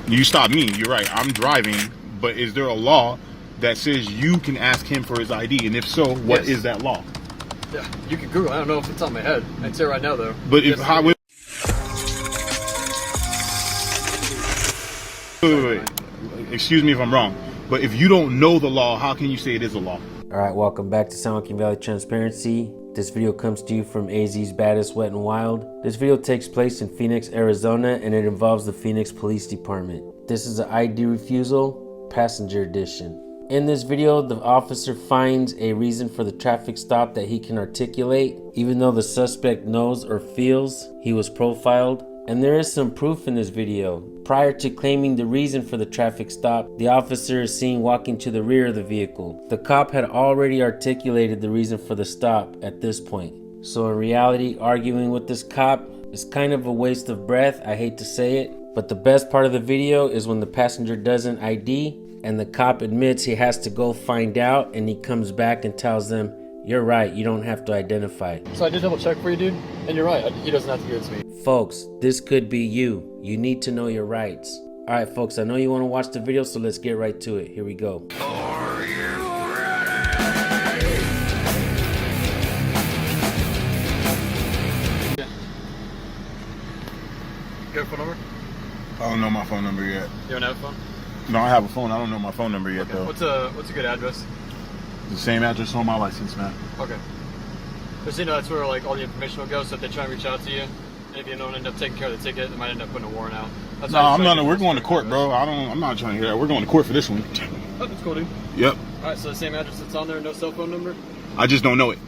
You stop me. You're right. I'm driving, but is there a law that says you can ask him for his ID? And if so, what is that law? Yeah, you can Google. I don't know if it's on my head. I'd say right now though. But if how? Wait. Excuse me if I'm wrong, but if you don't know the law, how can you say it is a law? Alright, welcome back to San Joaquin Valley Transparency. This video comes to you from AZ's Baddest Wet and Wild. This video takes place in Phoenix, Arizona, and it involves the Phoenix Police Department. This is an ID refusal, passenger edition. In this video, the officer finds a reason for the traffic stop that he can articulate, even though the suspect knows or feels he was profiled. And there is some proof in this video. Prior to claiming the reason for the traffic stop, the officer is seen walking to the rear of the vehicle. The cop had already articulated the reason for the stop at this point. So in reality, arguing with this cop is kind of a waste of breath. I hate to say it, but the best part of the video is when the passenger doesn't ID and the cop admits he has to go find out, and he comes back and tells them, "You're right, you don't have to identify." So I did double check for you, dude, and you're right. He doesn't have to give it to me. Folks, this could be you. You need to know your rights. Alright folks, I know you want to watch the video, so let's get right to it. Here we go. Are you ready? Yeah. You got a phone number? I don't know my phone number yet. You don't have a phone? No, I have a phone. I don't know my phone number yet, Okay. though. What's a good address? The same address on my license, man. Okay. Just so you know, that's where like all the information will go. So if they try and reach out to you, and if you don't end up taking care of the ticket, they might end up putting a warrant out. That's No, I'm not. We're going to court, bro. I'm not trying to hear that. We're going to court for this one. Oh, that's cool, dude. Yep. All right. So the same address that's on there, no cell phone number. I just don't know it.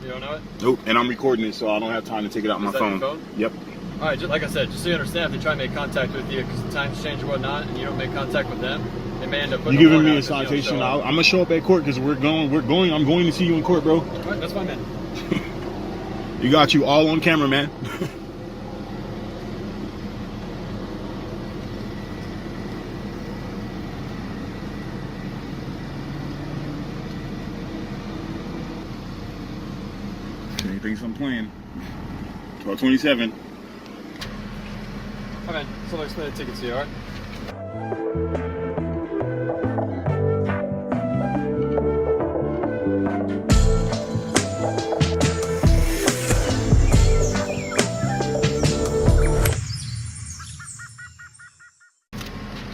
You don't know it? Nope. And I'm recording it, so I don't have time to take it out my Is that phone. your phone? Yep. All right. Just, like I said, just so you understand, if they try and make contact with you because the times change or whatnot, and you don't make contact with them, they may end up putting. You a giving me a warrant out because you citation? don't show up. I'm gonna show up at court because I'm going to see you in court, bro. All right. That's fine, man. You got you all on camera, man. He thinks I'm playing. 1227. All right. So I'll explain the ticket to you. All right.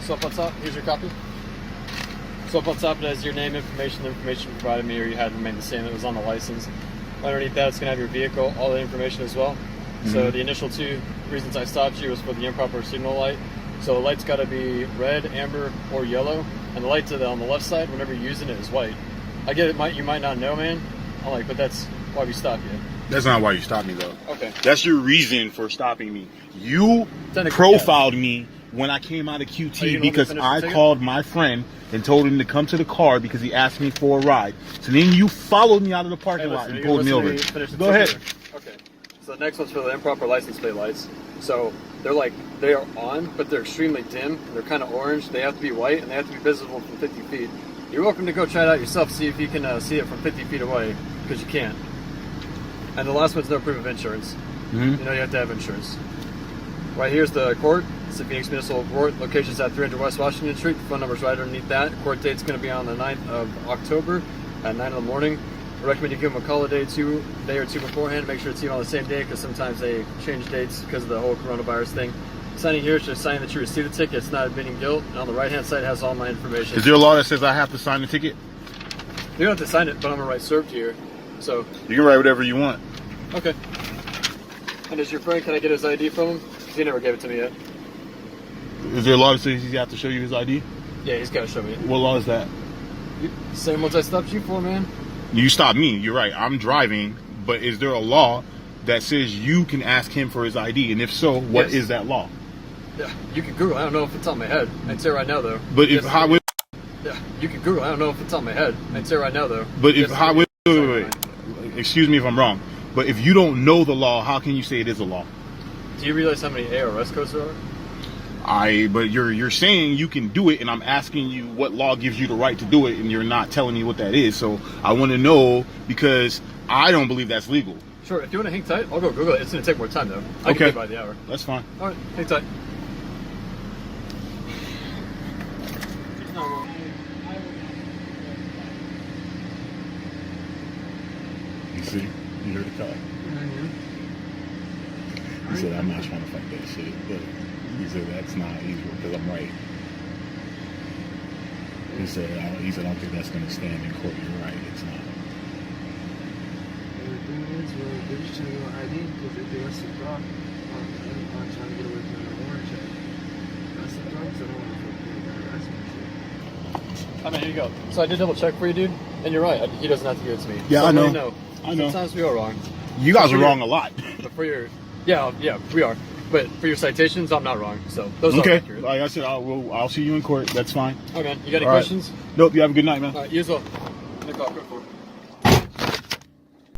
So up on top, here's your copy. So up on top, it has your name, information, the information you provided me or you had remained the same that was on the license. Underneath that, it's going to have your vehicle, all the information as well. Mm-hmm. So the initial two reasons I stopped you was for the improper signal light. So the light's got to be red, amber, or yellow, and the light on the left side, whenever you're using it, is white. I get it, you might not know, man. I'm like, but that's why we stopped you. That's not why you stopped me, though. Okay. That's your reason for stopping me. You profiled me when I came out of QT because I called my friend and told him to come to the car because he asked me for a ride. So then you followed me out of the parking lot and pulled me over. Go ahead. Okay. So the next one's for the improper license plate lights. So they are on, but they're extremely dim. They're kind of orange. They have to be white and they have to be visible from 50 feet. You're welcome to go try it out yourself, see if you can see it from 50 feet away, because you can't. And the last one's no proof of insurance. Mm-hmm. You know you have to have insurance. Right here's the court. It's the Phoenix Municipal Court. Location's at 300 West Washington Street. The phone number's right underneath that. Court date's going to be on the 9th of October at 9 in the morning. I recommend you give them a call a day or two beforehand. Make sure it's even on the same day because sometimes they change dates because of the whole coronavirus thing. Signing here is just signing that you received the ticket. It's not admitting guilt. And on the right-hand side has all my information. Is there a law that says I have to sign the ticket? You don't have to sign it, but I'm going to write served here. So you can write whatever you want. Okay. And is your friend, can I get his ID from him? Because he never gave it to me yet. Is there a law that says he has to show you his ID? Yeah, he's got to show me it. What law is that? Same ones I stopped you for, man. You stopped me. You're right. I'm driving. But is there a law that says you can ask him for his ID? And if so, what is that law? Yeah, you can Google. I don't know if it's on my head. I'd say right now, though. But if how? Yeah, you can Google. I don't know if it's on my head. I'd say right now, though. But if how? Wait. Excuse me if I'm wrong. But if you don't know the law, how can you say it is a law? Do you realize how many ARS codes there are? But you're saying you can do it, and I'm asking you what law gives you the right to do it, and you're not telling me what that is. So I want to know because I don't believe that's legal. Sure. If you want to hang tight, I'll go Google it. It's going to take more time, though. I can pay by the hour. That's fine. All right. Hang tight. see, you heard the cop. He said, I'm not trying to fight that shit. But he said, that's not easy because I'm right. He said, I don't think that's going to stand in court. You're right, it's not. The thing is, well, they're just trying to go ID because if they got some drop, I'm trying to get away from the warrant check. That's some drop, so I don't want to fucking harass me shit. I mean, here you go. So I did double check for you, dude, and you're right. He doesn't have to give it to me. Yeah, so I know. I know. Sometimes we are wrong. You guys are wrong a lot. But for your, yeah, we are. But for your citations, I'm not wrong. So those are accurate. Like I said, I'll see you in court. That's fine. All right, man. You got any All right. questions? Nope. You have a good night, man. All right, you as well. Nick, I'll go for it.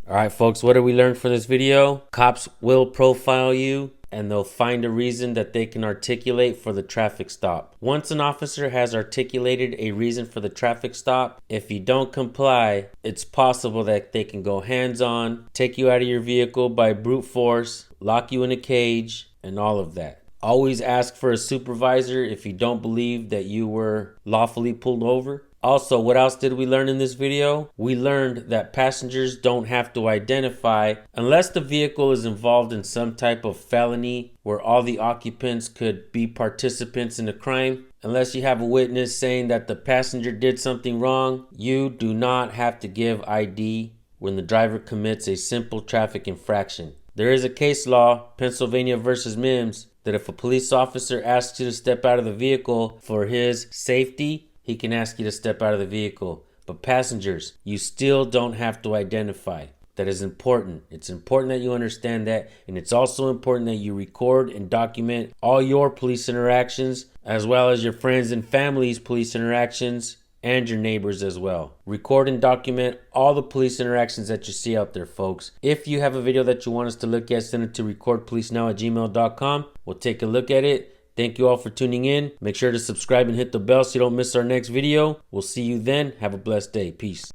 Alright folks, what did we learn for this video? Cops will profile you and they'll find a reason that they can articulate for the traffic stop. Once an officer has articulated a reason for the traffic stop, if you don't comply, it's possible that they can go hands-on, take you out of your vehicle by brute force, lock you in a cage, and all of that. Always ask for a supervisor if you don't believe that you were lawfully pulled over. Also, what else did we learn in this video? We learned that passengers don't have to identify unless the vehicle is involved in some type of felony where all the occupants could be participants in a crime. Unless you have a witness saying that the passenger did something wrong, you do not have to give ID when the driver commits a simple traffic infraction. There is a case law, Pennsylvania versus Mims, that if a police officer asks you to step out of the vehicle for his safety, he can ask you to step out of the vehicle. But passengers, you still don't have to identify. That is important. It's important that you understand that. And it's also important that you record and document all your police interactions, as well as your friends and family's police interactions, and your neighbors as well. Record and document all the police interactions that you see out there, folks. If you have a video that you want us to look at, send it to recordpolicenow@gmail.com. We'll take a look at it. Thank you all for tuning in. Make sure to subscribe and hit the bell so you don't miss our next video. We'll see you then. Have a blessed day. Peace.